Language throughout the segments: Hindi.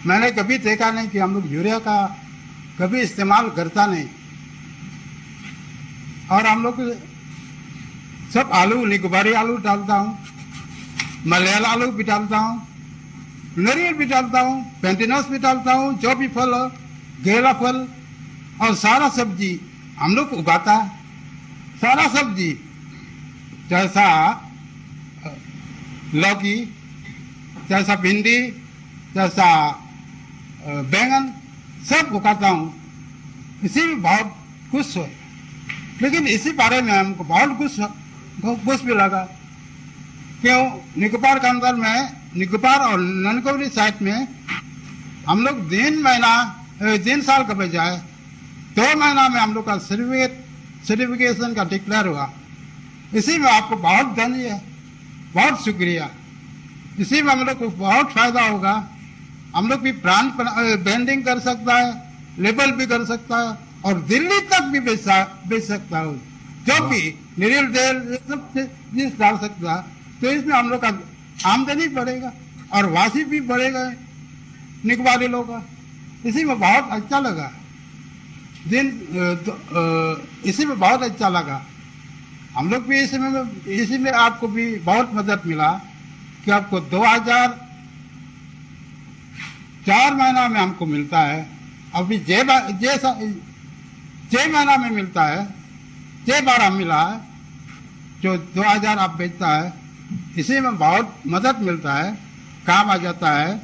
मैंने कभी देखा नहीं कि हम लोग यूरिया का कभी इस्तेमाल करता नहीं। और हम लोग सब आलू, निकोबारी आलू डालता हूँ, मलयाला आलू भी डालता हूँ, नारियल भी डालता हूँ, पेंटिनस भी डालता हूँ, जो भी फल हो, केला फल और सारा सब्जी हम लोग उगाता है। सारा सब्जी जैसा लौकी, जैसा भिंडी, जैसा बैंगन सब उगाता हूँ। इसी में बहुत खुश हुए। लेकिन इसी बारे में हमको बहुत कुछ भी लगा। क्यों? निकोबार के अंदर में, निकोबार और ननकौली साइड में हम लोग 3 साल के बजाय 2 महीना में हम लोग का सर्टिफिकेशन का डिक्लेयर हुआ। इसी में आपको बहुत धन्यवाद, बहुत शुक्रिया। इसी में हम लोग को बहुत फायदा होगा। हम लोग भी ब्रांड ब्रांडिंग कर सकता है, लेबल भी कर सकता है और दिल्ली तक भी बेच सकता है। जो भी नारियल तेल सब चीज डाल सकता है। तो इसमें हम लोग का आमदनी बढ़ेगा और वासी भी बढ़ेगा निकोबारी लोग का। इसी में बहुत अच्छा लगा। इसी में बहुत अच्छा लगा। हम लोग भी इसी में आपको भी बहुत मदद मिला कि आपको 2004 महीना में हमको मिलता है। अभी 6 महीना में मिलता है, 6 बार हम मिला है। जो 2000 आप बेचता है, इसी में बहुत मदद मिलता है, काम आ जाता है।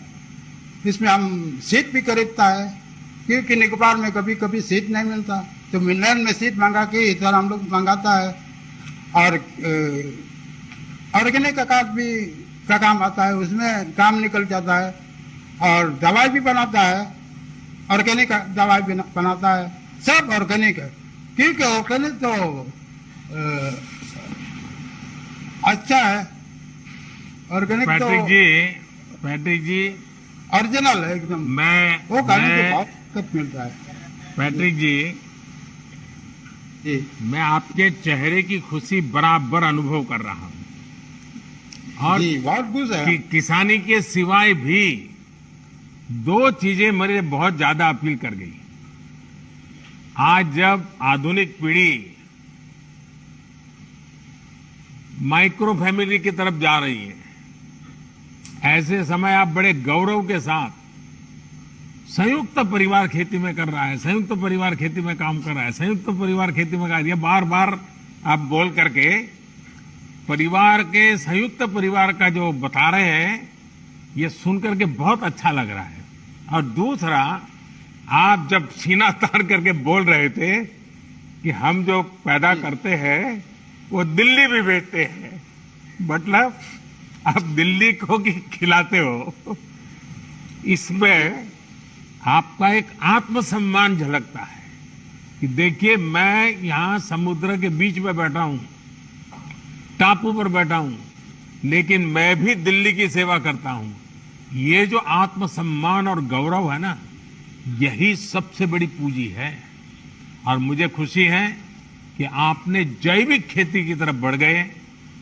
इसमें हम सीट भी खरीदता है, क्योंकि निकोबार में कभी कभी सीट नहीं मिलता, तो मिलने में सीट मंगा के इधर हम लोग मंगाता है। और ऑर्गेनिक कार्ड भी का काम आता है, उसमें काम निकल जाता है। और दवाई भी बनाता है, ऑर्गेनिक दवाई भी बनाता है, सब ऑर्गेनिक है। क्योंकि ऑर्गेनिक तो अच्छा है। ऑर्गेनिक तो पैट्रिक जी ओरिजिनल है एकदम। वो खाने को बहुत मिलता है। पैट्रिक जी, मैं आपके चेहरे की खुशी बराबर अनुभव कर रहा हूँ। और बहुत खुश है कि किसानी के सिवाय भी 2 चीजें मेरे बहुत ज्यादा अपील कर गई। आज जब आधुनिक पीढ़ी माइक्रो फैमिली की तरफ जा रही है, ऐसे समय आप बड़े गौरव के साथ संयुक्त परिवार खेती में कर रहा है, संयुक्त परिवार खेती में काम कर रहा है, संयुक्त परिवार खेती में ये बार बार आप बोल करके परिवार के, संयुक्त परिवार का जो बता रहे हैं, ये सुनकर के बहुत अच्छा लग रहा है। और दूसरा, आप जब सीना तान करके बोल रहे थे कि हम जो पैदा करते हैं वो दिल्ली भी भेजते हैं, मतलब आप दिल्ली को भी खिलाते हो। इसमें आपका एक आत्मसम्मान झलकता है कि देखिए, मैं यहां समुद्र के बीच में बैठा हूं, टापू पर बैठा हूं, लेकिन मैं भी दिल्ली की सेवा करता हूं। ये जो आत्मसम्मान और गौरव है ना, यही सबसे बड़ी पूंजी है। और मुझे खुशी है कि आपने जैविक खेती की तरफ बढ़ गए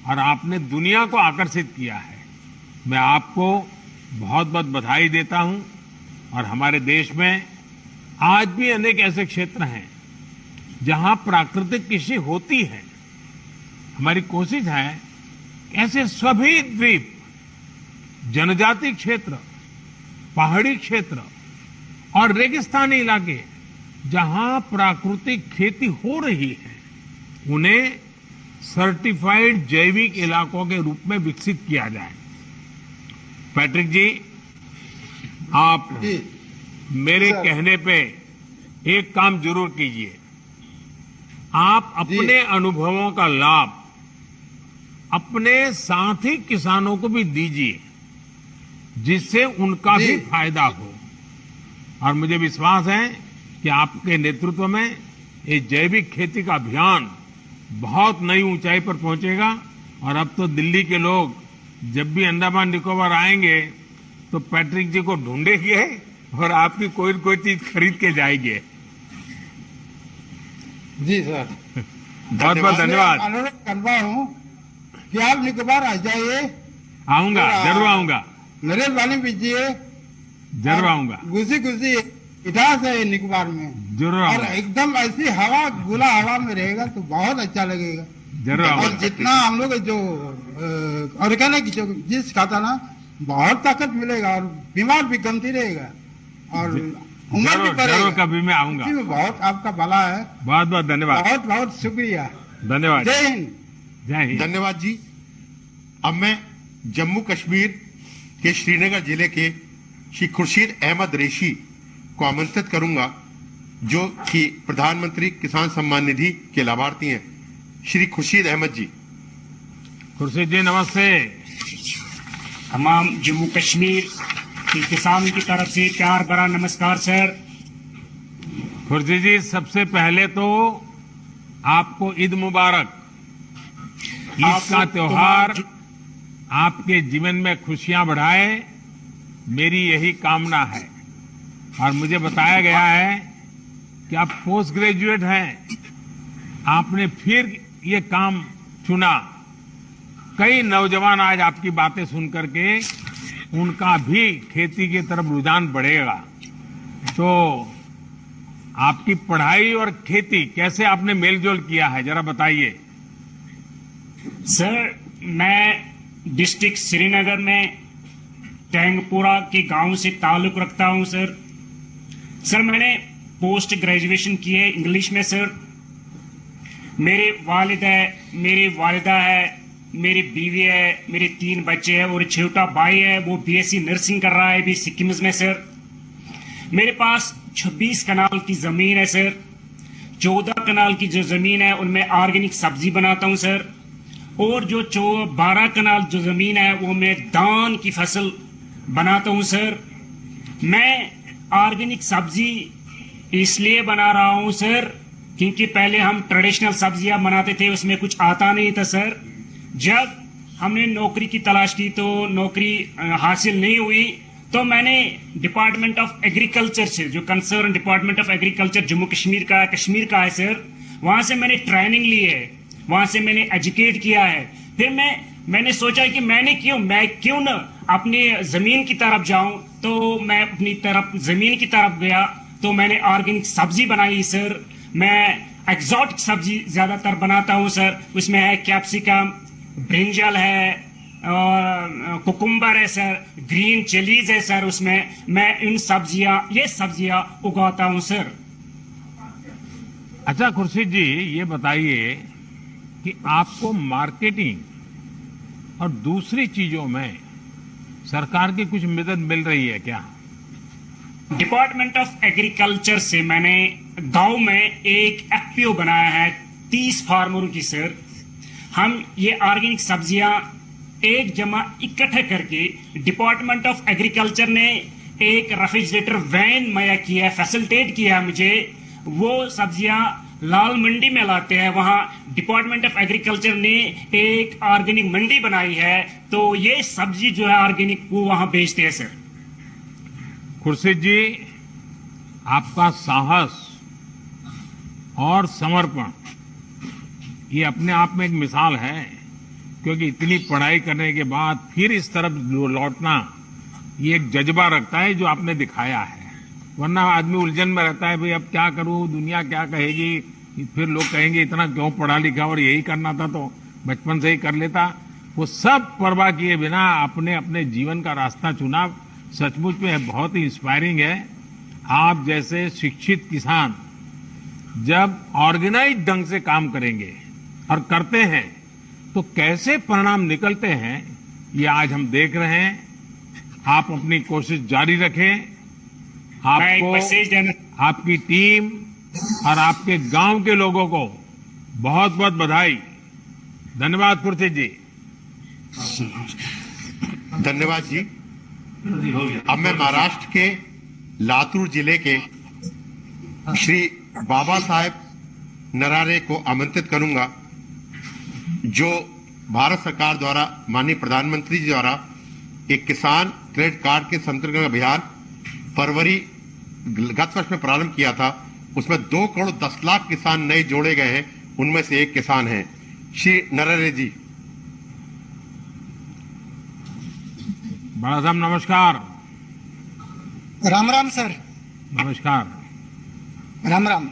और आपने दुनिया को आकर्षित किया है। मैं आपको बहुत बहुत बधाई देता हूं। और हमारे देश में आज भी अनेक ऐसे क्षेत्र हैं जहां प्राकृतिक कृषि होती है। हमारी कोशिश है कि ऐसे सभी द्वीप, जनजाति क्षेत्र, पहाड़ी क्षेत्र और रेगिस्तानी इलाके जहां प्राकृतिक खेती हो रही है, उन्हें सर्टिफाइड जैविक इलाकों के रूप में विकसित किया जाए। पैट्रिक जी, आप मेरे कहने पे एक काम जरूर कीजिए। आप अपने अनुभवों का लाभ अपने साथी किसानों को भी दीजिए, जिससे उनका भी फायदा हो। और मुझे विश्वास है कि आपके नेतृत्व में ये जैविक खेती का अभियान बहुत नई ऊंचाई पर पहुंचेगा। और अब तो दिल्ली के लोग जब भी अंडमान निकोबार आएंगे तो पैट्रिक जी को ढूंढेंगे और आपकी कोई न कोई चीज खरीद के जाएंगे। जी सर, बहुत बहुत धन्यवाद। अनुरोध करता हूँ कि आप निकोबार आ जाइए। आऊंगा, जरूर आऊंगा। नारियल पानी पीजिए, जरूर आऊंगा, घुसी घुसी इतिहास है ये निकोबार में। जरूर और आऊंगा, एकदम ऐसी हवा, खुला हवा में रहेगा तो बहुत अच्छा लगेगा। जरूर और आऊंगा। जितना हम लोग जो ऑर्गेनिक जो चीज खाता ना, बहुत ताकत मिलेगा और बीमार भी कमती रहेगा और उम्र भी जरूर बढ़ेगा। जरूर कभी मैं आऊंगा। इसी में बहुत आपका भला है। बहुत बहुत धन्यवाद, बहुत बहुत शुक्रिया। धन्यवाद, जय हिंद। जय हिंद। धन्यवाद जी। अब मैं जम्मू कश्मीर के श्रीनगर जिले के श्री खुर्शीद अहमद रेशी को आमंत्रित करूंगा, जो कि प्रधानमंत्री किसान सम्मान निधि के लाभार्थी हैं। श्री खुर्शीद अहमद जी। खुर्शीद जी नमस्ते। तमाम जम्मू कश्मीर के किसानों की तरफ से प्यार भरा नमस्कार सर। खुर्शीद जी सबसे पहले तो आपको ईद मुबारक। ईद आपको का त्योहार तुम्हारा- आपके जीवन में खुशियां बढ़ाए, मेरी यही कामना है। और मुझे बताया गया है कि आप पोस्ट ग्रेजुएट हैं, आपने फिर ये काम चुना। कई नौजवान आज आपकी बातें सुन करके उनका भी खेती की तरफ रुझान बढ़ेगा। तो आपकी पढ़ाई और खेती कैसे आपने मेलजोल किया है, जरा बताइए। सर मैं डिस्ट्रिक्ट श्रीनगर में टैंगपुरा के गांव से ताल्लुक रखता हूं सर। सर मैंने पोस्ट ग्रेजुएशन की है इंग्लिश में सर। मेरे वालिद है, मेरी वालिदा है, मेरी बीवी है, मेरे 3 बच्चे हैं और छोटा भाई है, वो बीएससी नर्सिंग कर रहा है अभी सिक्किम में सर। मेरे पास 26 कनाल की जमीन है सर। 14 कनाल की जो जमीन है उनमें ऑर्गेनिक सब्जी बनाता हूं सर। और जो 12 कनाल जो जमीन है वो मैं धान की फसल बनाता हूं सर। मैं ऑर्गेनिक सब्जी इसलिए बना रहा हूं सर क्योंकि पहले हम ट्रेडिशनल सब्जियां बनाते थे, उसमें कुछ आता नहीं था सर। जब हमने नौकरी की तलाश की तो नौकरी हासिल नहीं हुई, तो मैंने डिपार्टमेंट ऑफ एग्रीकल्चर से, जो concern department of agriculture Jammu Kashmir का है सर, वहां से मैंने ट्रेनिंग ली है, वहां से मैंने एजुकेट किया है। फिर मैंने सोचा कि मैं क्यों न अपनी जमीन की तरफ जाऊं। तो मैं अपनी तरफ जमीन की तरफ गया तो मैंने ऑर्गेनिक सब्जी बनाई सर। मैं एक्सोटिक सब्जी ज्यादातर बनाता हूं सर। उसमें है कैप्सिकम, ब्रिंजल है और कुकुम्बर है सर, ग्रीन चिलीज है सर। उसमें मैं ये सब्जियां उगाता हूं सर। अच्छा खुर्शीद जी ये बताइए कि आपको मार्केटिंग और दूसरी चीजों में सरकार की कुछ मदद मिल रही है क्या? डिपार्टमेंट ऑफ एग्रीकल्चर से मैंने गांव में एक एफपीओ बनाया है 30 फार्मरों की सर। हम ये ऑर्गेनिक सब्जियां एक जमा इकट्ठे करके डिपार्टमेंट ऑफ एग्रीकल्चर ने एक रेफ्रिजरेटर वैन मुहैया किया है, फैसिलिटेट किया है मुझे। वो सब्जियां लाल मंडी में लाते हैं, वहां डिपार्टमेंट ऑफ एग्रीकल्चर ने एक ऑर्गेनिक मंडी बनाई है, तो ये सब्जी जो है ऑर्गेनिक वो वहां बेचते हैं सर। खुर्शीद जी आपका साहस और समर्पण ये अपने आप में एक मिसाल है, क्योंकि इतनी पढ़ाई करने के बाद फिर इस तरफ लौटना ये एक जज्बा रखता है जो आपने दिखाया है। वरना आदमी उलझन में रहता है, भाई अब क्या करूं, दुनिया क्या कहेगी, फिर लोग कहेंगे इतना क्यों पढ़ा लिखा और यही करना था तो बचपन से ही कर लेता। वो सब परवाह किए बिना आपने अपने जीवन का रास्ता चुना। सचमुच में बहुत ही इंस्पायरिंग है। आप जैसे शिक्षित किसान जब ऑर्गेनाइज ढंग से काम करेंगे और करते हैं तो कैसे परिणाम निकलते हैं ये आज हम देख रहे हैं। आप अपनी कोशिश जारी रखें। मैं एक आपको, मैसेज देना आपकी टीम और आपके गांव के लोगों को बहुत बहुत बधाई। धन्यवाद खुर्शीद जी। धन्यवाद जी। अब मैं महाराष्ट्र के लातूर जिले के श्री बाबा साहेब नरारे को आमंत्रित करूंगा, जो भारत सरकार द्वारा माननीय प्रधानमंत्री जी द्वारा एक किसान क्रेडिट कार्ड के संतर्गत अभियान फरवरी गत वर्ष में प्रारंभ किया था। उसमें 2 करोड़ 10 लाख किसान नए जोड़े गए हैं, उनमें से एक किसान हैं श्री नरहरे जी। बड़ा साहब नमस्कार। राम राम सर। नमस्कार। राम राम।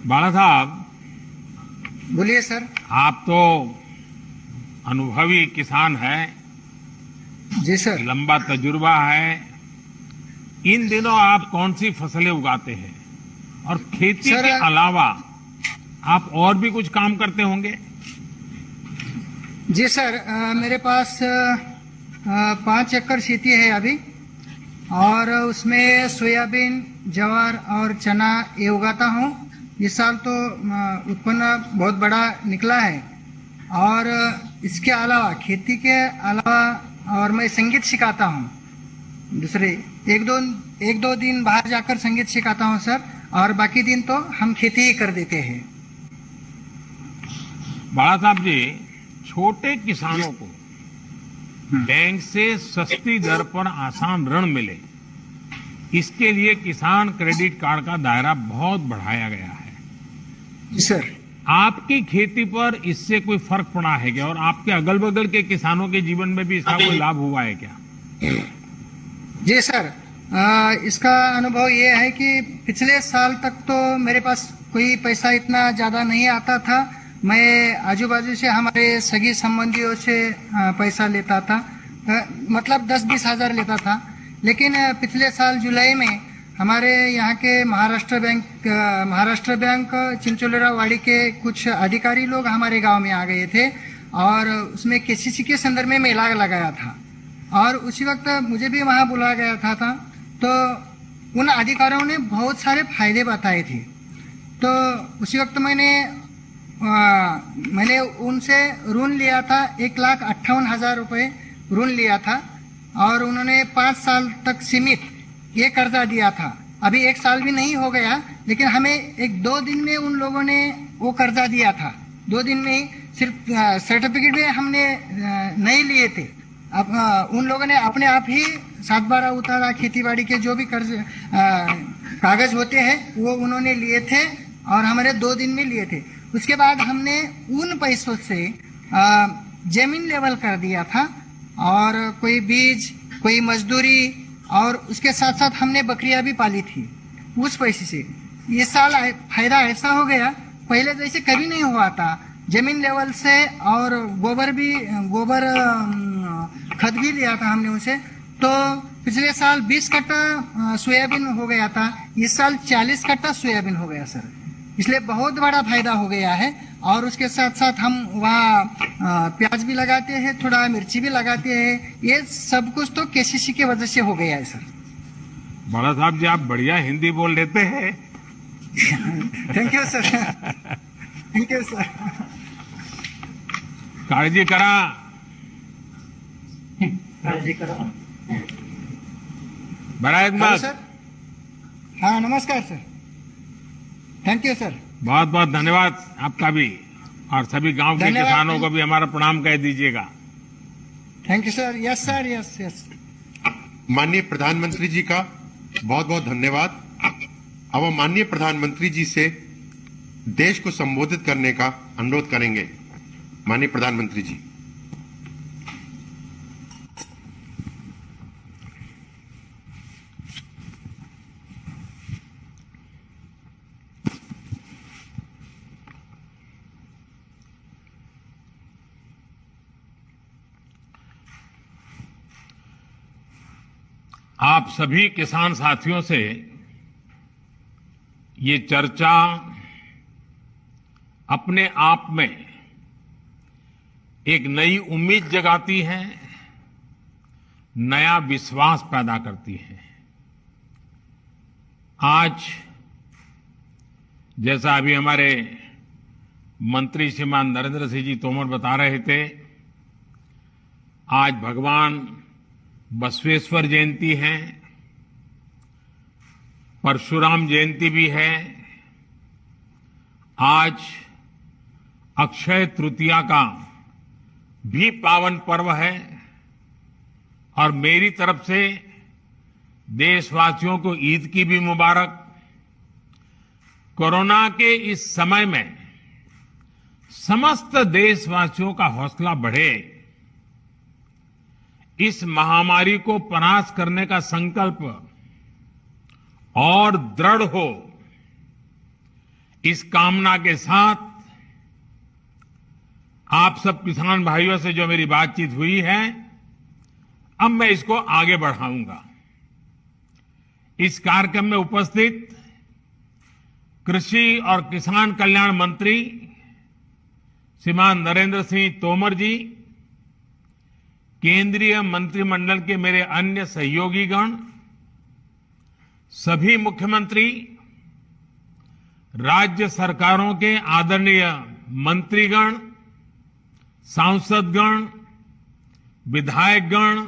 बाला साहब, बोलिए सर। आप तो अनुभवी किसान हैं, जी सर। लंबा तजुर्बा है। इन दिनों आप कौन सी फसलें उगाते हैं और खेती सर, के अलावा आप और भी कुछ काम करते होंगे? जी सर, मेरे पास 5 एकड़ खेती है अभी, और उसमें सोयाबीन, ज्वार और चना ये उगाता हूँ। इस साल तो उत्पन्न बहुत बड़ा निकला है। और इसके अलावा, खेती के अलावा, और मैं संगीत सिखाता हूँ। दूसरे एक दो दिन बाहर जाकर संगीत सिखाता हूँ सर, और बाकी दिन तो हम खेती ही कर देते हैं। बाला साहब जी, छोटे किसानों को बैंक से सस्ती दर पर आसान ऋण मिले, इसके लिए किसान क्रेडिट कार्ड का दायरा बहुत बढ़ाया गया है। जी सर। आपकी खेती पर इससे कोई फर्क पड़ा है क्या, और आपके अगल बगल के किसानों के जीवन में भी इसका कोई लाभ हुआ है क्या? जी सर, इसका अनुभव ये है कि पिछले साल तक तो मेरे पास कोई पैसा इतना ज़्यादा नहीं आता था। मैं आजू बाजू से हमारे सगी संबंधियों से पैसा लेता था, मतलब 10-20 हज़ार लेता था। लेकिन पिछले साल जुलाई में हमारे यहाँ के महाराष्ट्र बैंक चिंचोलेरा वाड़ी के कुछ अधिकारी लोग हमारे गांव में आ गए थे, और उसमें केसीसी के संदर्भ में मेला लगाया था, और उसी वक्त मुझे भी वहाँ बुलाया गया था। तो उन अधिकारियों ने बहुत सारे फायदे बताए थे। तो उसी वक्त मैंने उनसे ऋण लिया था, 1,58,000 रुपये ऋण लिया था, और उन्होंने 5 साल तक सीमित ये कर्जा दिया था। अभी 1 साल भी नहीं हो गया, लेकिन हमें 1-2 दिन में उन लोगों ने वो कर्जा दिया था। 2 दिन में ही सिर्फ सर्टिफिकेट भी हमने नहीं लिए थे। अब उन लोगों ने अपने आप ही 7/12 उतारा, खेतीबाड़ी के जो भी कर्ज कागज होते हैं वो उन्होंने लिए थे, और हमारे 2 दिन में लिए थे। उसके बाद हमने उन पैसों से जमीन लेवल कर दिया था, और कोई बीज, कोई मजदूरी, और उसके साथ साथ हमने बकरियां भी पाली थी उस पैसे से। इस साल फायदा ऐसा हो गया, पहले जैसे कभी नहीं हुआ था। जमीन लेवल से, और गोबर खत भी लिया था हमने उसे। तो पिछले साल 20 कट्टा सोयाबीन हो गया था, इस साल 40 कट्टा सोयाबीन हो गया सर। इसलिए बहुत बड़ा फायदा हो गया है। और उसके साथ साथ हम वहाँ प्याज भी लगाते हैं, थोड़ा मिर्ची भी लगाते हैं। ये सब कुछ तो केसीसी की वजह से हो गया है सर। बाला साहब जी, आप बढ़िया हिंदी बोल लेते हैं। Thank you sir. Thank you sir. काळजी करा। बरं आहेत हेलो मग? सर। हाँ, नमस्कार सर। Thank you sir. बहुत बहुत धन्यवाद आपका भी, और सभी गांव के धन्यवाद। किसानों को भी हमारा प्रणाम कह दीजिएगा। Thank you sir. Yes sir, yes yes. माननीय प्रधानमंत्री जी का बहुत बहुत धन्यवाद। अब हम माननीय प्रधानमंत्री जी से देश को संबोधित करने का अनुरोध करेंगे। माननीय प्रधानमंत्री जी। आप सभी किसान साथियों से ये चर्चा अपने आप में एक नई उम्मीद जगाती है, नया विश्वास पैदा करती है। आज जैसा अभी हमारे मंत्री श्रीमान नरेंद्र सिंह जी तोमर बता रहे थे, आज भगवान बसवेश्वर जयंती है, परशुराम जयंती भी है। आज अक्षय तृतीया का भी पावन पर्व है, और मेरी तरफ से देशवासियों को ईद की भी मुबारक। कोरोना के इस समय में समस्त देशवासियों का हौसला बढ़े, इस महामारी को परास्त करने का संकल्प और दृढ़ हो, इस कामना के साथ आप सब किसान भाइयों से जो मेरी बातचीत हुई है, अब मैं इसको आगे बढ़ाऊंगा। इस कार्यक्रम में उपस्थित कृषि और किसान कल्याण मंत्री श्रीमान नरेंद्र सिंह तोमर जी, केंद्रीय मंत्रिमंडल के मेरे अन्य सहयोगीगण, सभी मुख्यमंत्री, राज्य सरकारों के आदरणीय मंत्रीगण, सांसदगण, विधायकगण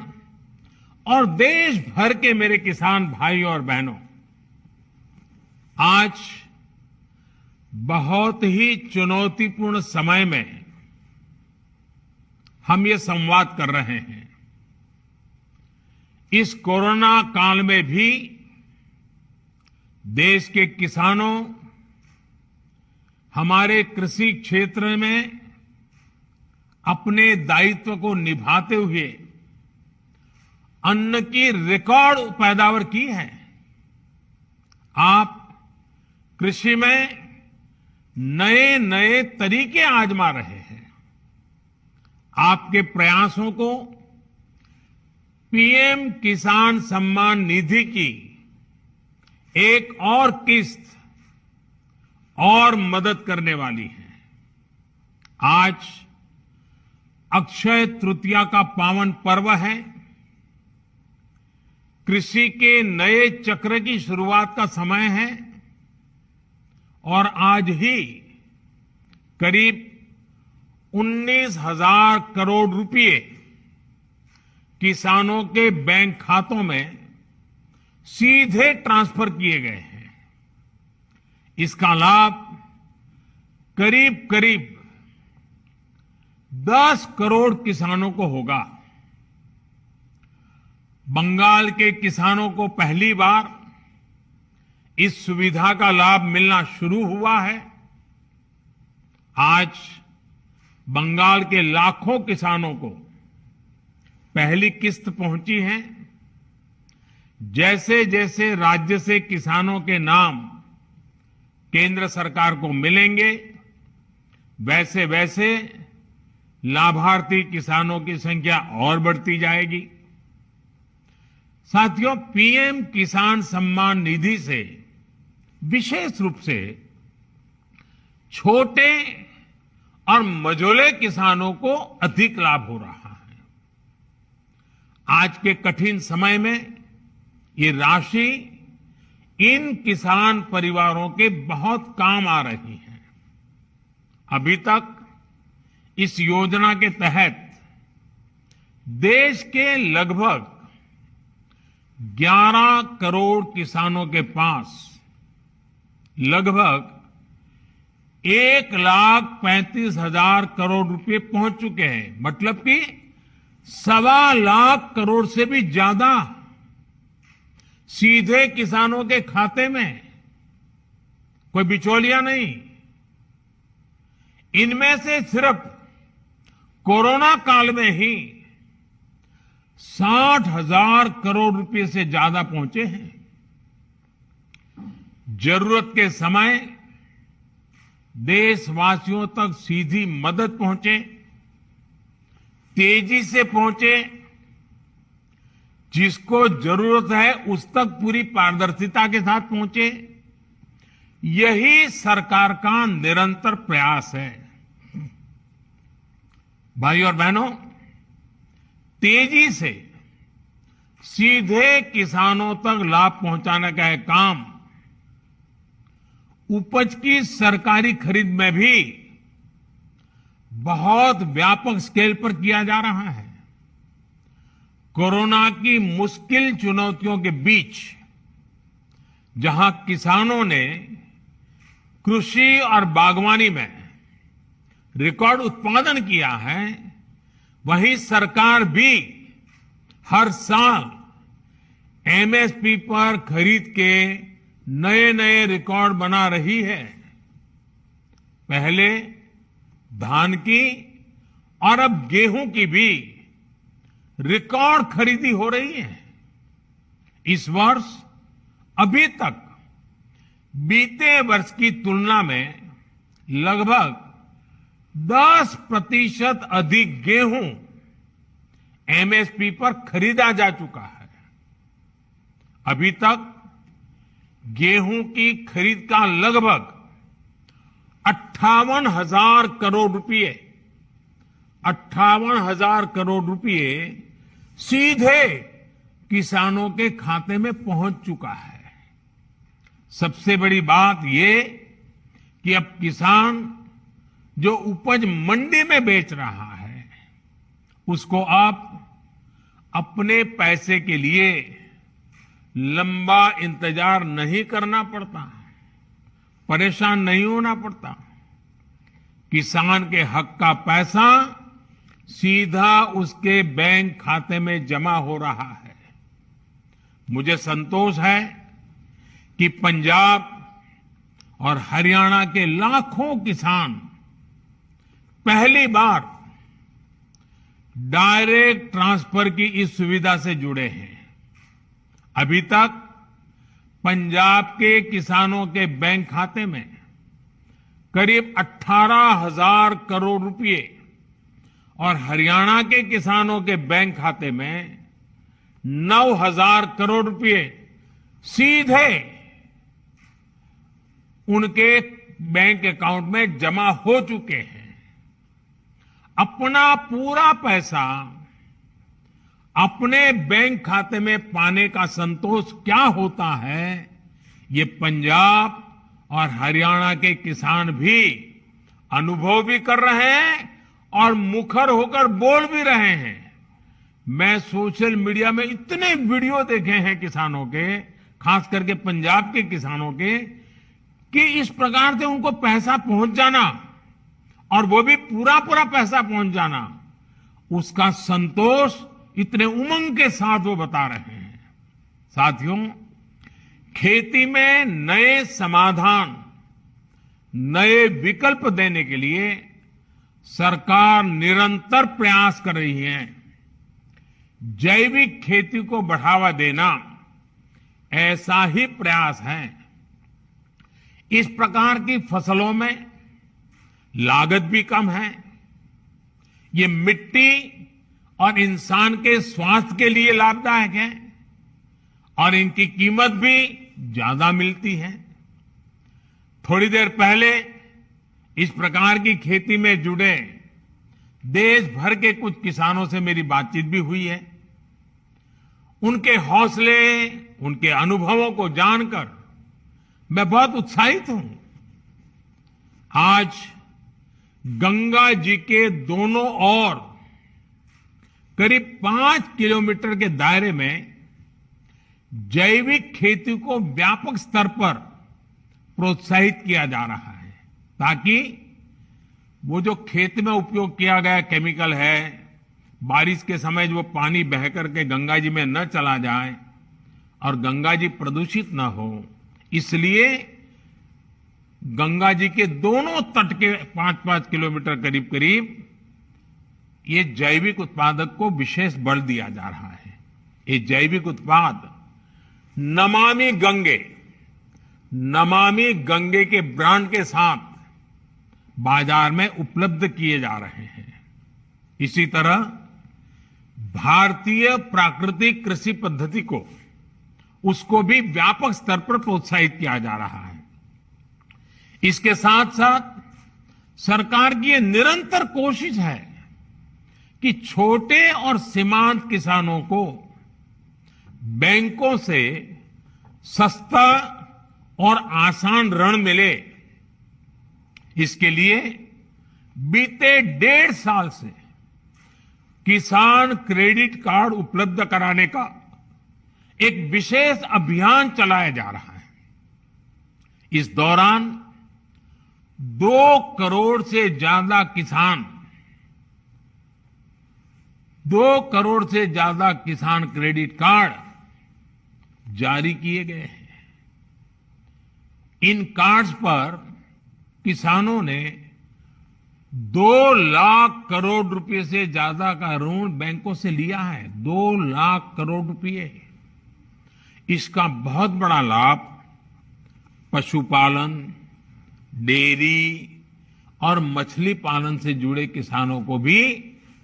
और देश भर के मेरे किसान भाई और बहनों, आज बहुत ही चुनौतीपूर्ण समय में हम ये संवाद कर रहे हैं। इस कोरोना काल में भी देश के किसानों, हमारे कृषि क्षेत्र में अपने दायित्व को निभाते हुए अन्न की रिकॉर्ड पैदावार की है। आप कृषि में नए नए तरीके आजमा रहे हैं। आपके प्रयासों को पीएम किसान सम्मान निधि की एक और किस्त और मदद करने वाली है। आज अक्षय तृतीया का पावन पर्व है। कृषि के नए चक्र की शुरुआत का समय है और आज ही करीब 19,000 करोड़ रुपए किसानों के बैंक खातों में सीधे ट्रांसफर किए गए हैं। इसका लाभ करीब करीब 10 करोड़ किसानों को होगा। बंगाल के किसानों को पहली बार इस सुविधा का लाभ मिलना शुरू हुआ है। आज बंगाल के लाखों किसानों को पहली किस्त पहुंची है। जैसे जैसे राज्य से किसानों के नाम केंद्र सरकार को मिलेंगे, वैसे वैसे लाभार्थी किसानों की संख्या और बढ़ती जाएगी। साथियों, पीएम किसान सम्मान निधि से विशेष रूप से छोटे और मझोले किसानों को अधिक लाभ हो रहा है। आज के कठिन समय में ये राशि इन किसान परिवारों के बहुत काम आ रही है। अभी तक इस योजना के तहत देश के लगभग 11 करोड़ किसानों के पास लगभग 1,35,000 करोड़ रुपए पहुंच चुके हैं। मतलब कि 1.25 लाख करोड़ से भी ज्यादा सीधे किसानों के खाते में, कोई बिचौलिया नहीं। इनमें से सिर्फ कोरोना काल में ही 60,000 करोड़ रुपए से ज्यादा पहुंचे हैं। जरूरत के समय देशवासियों तक सीधी मदद पहुंचे, तेजी से पहुंचे, जिसको जरूरत है उस तक पूरी पारदर्शिता के साथ पहुंचे, यही सरकार का निरंतर प्रयास है। भाइयों और बहनों, तेजी से सीधे किसानों तक लाभ पहुंचाने का यह काम उपज की सरकारी खरीद में भी बहुत व्यापक स्केल पर किया जा रहा है। कोरोना की मुश्किल चुनौतियों के बीच जहां किसानों ने कृषि और बागवानी में रिकॉर्ड उत्पादन किया है, वहीं सरकार भी हर साल एमएसपी पर खरीद के नए नए रिकॉर्ड बना रही है। पहले धान की और अब गेहूं की भी रिकॉर्ड खरीदी हो रही है। इस वर्ष अभी तक बीते वर्ष की तुलना में लगभग 10% अधिक गेहूं एमएसपी पर खरीदा जा चुका है। अभी तक गेहूं की खरीद का लगभग 58,000 करोड़ रुपए 58,000 करोड़ रुपए सीधे किसानों के खाते में पहुंच चुका है। सबसे बड़ी बात ये कि अब किसान जो उपज मंडी में बेच रहा है उसको अब अपने पैसे के लिए लंबा इंतजार नहीं करना पड़ता, परेशान नहीं होना पड़ता। किसान के हक का पैसा सीधा उसके बैंक खाते में जमा हो रहा है। मुझे संतोष है कि पंजाब और हरियाणा के लाखों किसान पहली बार डायरेक्ट ट्रांसफर की इस सुविधा से जुड़े हैं। अभी तक पंजाब के किसानों के बैंक खाते में करीब 18,000 करोड़ रुपए और हरियाणा के किसानों के बैंक खाते में 9,000 करोड़ रुपए सीधे उनके बैंक अकाउंट में जमा हो चुके हैं। अपना पूरा पैसा अपने बैंक खाते में पाने का संतोष क्या होता है, ये पंजाब और हरियाणा के किसान भी अनुभव भी कर रहे हैं और मुखर होकर बोल भी रहे हैं। मैं सोशल मीडिया में इतने वीडियो देखे हैं किसानों के, खास करके पंजाब के किसानों के, कि इस प्रकार से उनको पैसा पहुंच जाना और वो भी पूरा पूरा पैसा पहुंच जाना, उसका संतोष इतने उमंग के साथ वो बता रहे हैं। साथियों, खेती में नए समाधान, नए विकल्प देने के लिए सरकार निरंतर प्रयास कर रही है। जैविक खेती को बढ़ावा देना ऐसा ही प्रयास है। इस प्रकार की फसलों में लागत भी कम है, ये मिट्टी और इंसान के स्वास्थ्य के लिए लाभदायक है और इनकी कीमत भी ज्यादा मिलती है। थोड़ी देर पहले इस प्रकार की खेती में जुड़े देश भर के कुछ किसानों से मेरी बातचीत भी हुई है। उनके हौसले, उनके अनुभवों को जानकर मैं बहुत उत्साहित हूं। आज गंगा जी के दोनों ओर करीब 5 किलोमीटर के दायरे में जैविक खेती को व्यापक स्तर पर प्रोत्साहित किया जा रहा है, ताकि वो जो खेत में उपयोग किया गया केमिकल है, बारिश के समय जो पानी बह करके गंगा जी में न चला जाए और गंगा जी प्रदूषित न हो, इसलिए गंगा जी के दोनों तट के 5-5 किलोमीटर करीब करीब ये जैविक उत्पादक को विशेष बल दिया जा रहा है। ये जैविक उत्पाद नमामि गंगे के ब्रांड के साथ बाजार में उपलब्ध किए जा रहे हैं। इसी तरह भारतीय प्राकृतिक कृषि पद्धति को, उसको भी व्यापक स्तर पर प्रोत्साहित किया जा रहा है। इसके साथ साथ सरकार की यह निरंतर कोशिश है कि छोटे और सीमांत किसानों को बैंकों से सस्ता और आसान ऋण मिले। इसके लिए बीते 1.5 साल से किसान क्रेडिट कार्ड उपलब्ध कराने का एक विशेष अभियान चलाया जा रहा है। इस दौरान 2 करोड़ से ज्यादा किसान क्रेडिट कार्ड जारी किए गए हैं। इन कार्ड्स पर किसानों ने 2 लाख करोड़ रुपए से ज्यादा का ऋण बैंकों से लिया है। 2 लाख करोड़ रुपए। इसका बहुत बड़ा लाभ पशुपालन, डेयरी और मछली पालन से जुड़े किसानों को भी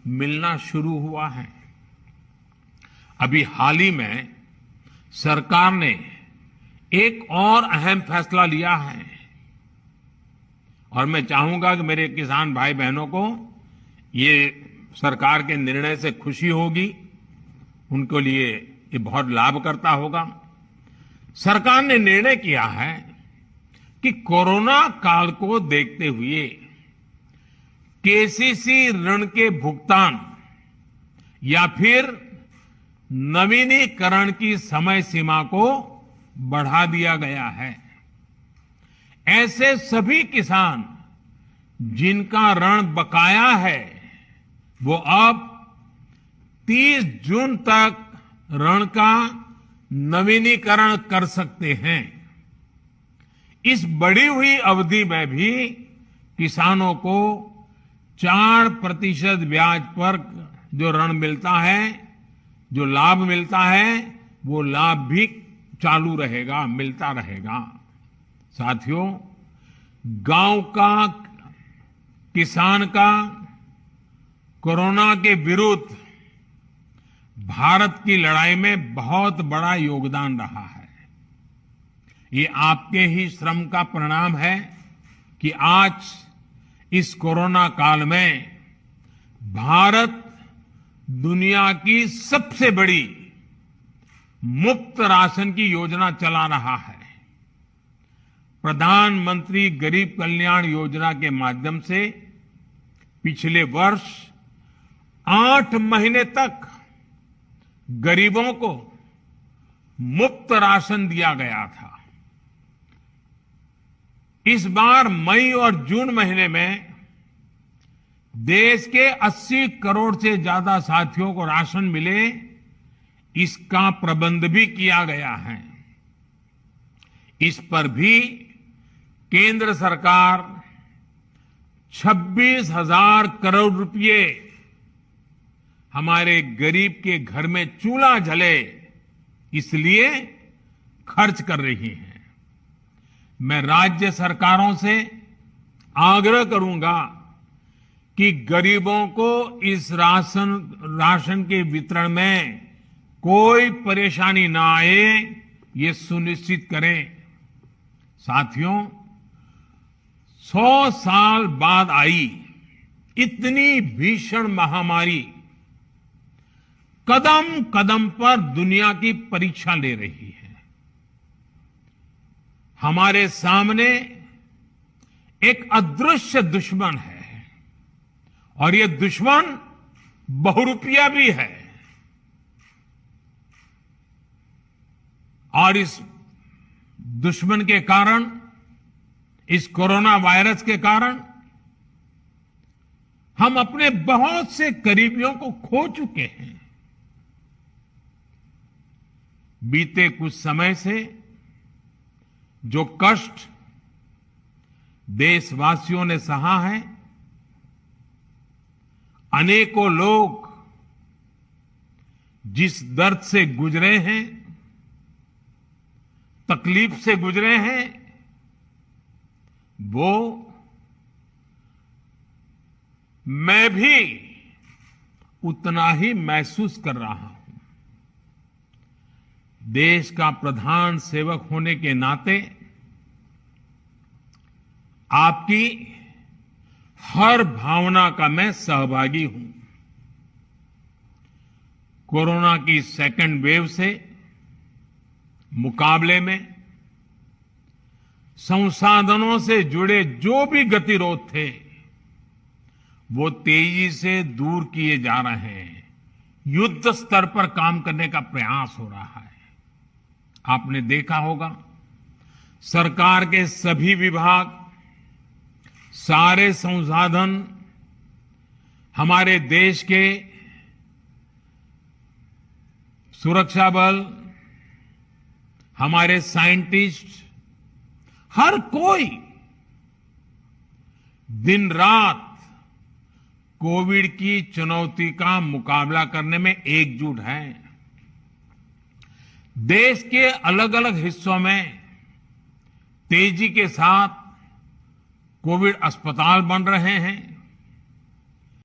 मिलना शुरू हुआ है। अभी हाल ही में सरकार ने एक और अहम फैसला लिया है और मैं चाहूंगा कि मेरे किसान भाई बहनों को ये सरकार के निर्णय से खुशी होगी, उनके लिए ये बहुत लाभ करता होगा। सरकार ने निर्णय किया है कि कोरोना काल को देखते हुए केसीसी ऋण के भुगतान या फिर नवीनीकरण की समय सीमा को बढ़ा दिया गया है। ऐसे सभी किसान जिनका ऋण बकाया है वो अब 30 जून तक ऋण का नवीनीकरण कर सकते हैं। इस बढ़ी हुई अवधि में भी किसानों को 4% ब्याज पर जो ऋण मिलता है, जो लाभ मिलता है, वो लाभ भी चालू रहेगा, मिलता रहेगा। साथियों, गांव का किसान का कोरोना के विरुद्ध भारत की लड़ाई में बहुत बड़ा योगदान रहा है। ये आपके ही श्रम का परिणाम है कि आज इस कोरोना काल में भारत दुनिया की सबसे बड़ी मुफ्त राशन की योजना चला रहा है। प्रधानमंत्री गरीब कल्याण योजना के माध्यम से पिछले वर्ष 8 महीने तक गरीबों को मुफ्त राशन दिया गया था। इस बार मई और जून महीने में देश के 80 करोड़ से ज्यादा साथियों को राशन मिले, इसका प्रबंध भी किया गया है। इस पर भी केंद्र सरकार 26,000 करोड़ रुपए हमारे गरीब के घर में चूल्हा जले इसलिए खर्च कर रही है। मैं राज्य सरकारों से आग्रह करूंगा कि गरीबों को इस राशन के वितरण में कोई परेशानी ना आए, ये सुनिश्चित करें। साथियों, 100 साल बाद आई इतनी भीषण महामारी कदम कदम पर दुनिया की परीक्षा ले रही है। हमारे सामने एक अदृश्य दुश्मन है और ये दुश्मन बहुरूपिया भी है। और इस दुश्मन के कारण, इस कोरोना वायरस के कारण हम अपने बहुत से करीबियों को खो चुके हैं। बीते कुछ समय से जो कष्ट देशवासियों ने सहा है, अनेकों लोग जिस दर्द से गुजरे हैं, तकलीफ से गुजरे हैं, वो मैं भी उतना ही महसूस कर रहा हूं। देश का प्रधान सेवक होने के नाते आपकी हर भावना का मैं सहभागी हूं। कोरोना की सेकंड वेव से मुकाबले में संसाधनों से जुड़े जो भी गतिरोध थे, वो तेजी से दूर किए जा रहे हैं। युद्ध स्तर पर काम करने का प्रयास हो रहा है। आपने देखा होगा, सरकार के सभी विभाग, सारे संसाधन, हमारे देश के सुरक्षा बल, हमारे साइंटिस्ट, हर कोई दिन रात कोविड की चुनौती का मुकाबला करने में एकजुट है। देश के अलग अलग हिस्सों में तेजी के साथ कोविड अस्पताल बन रहे हैं।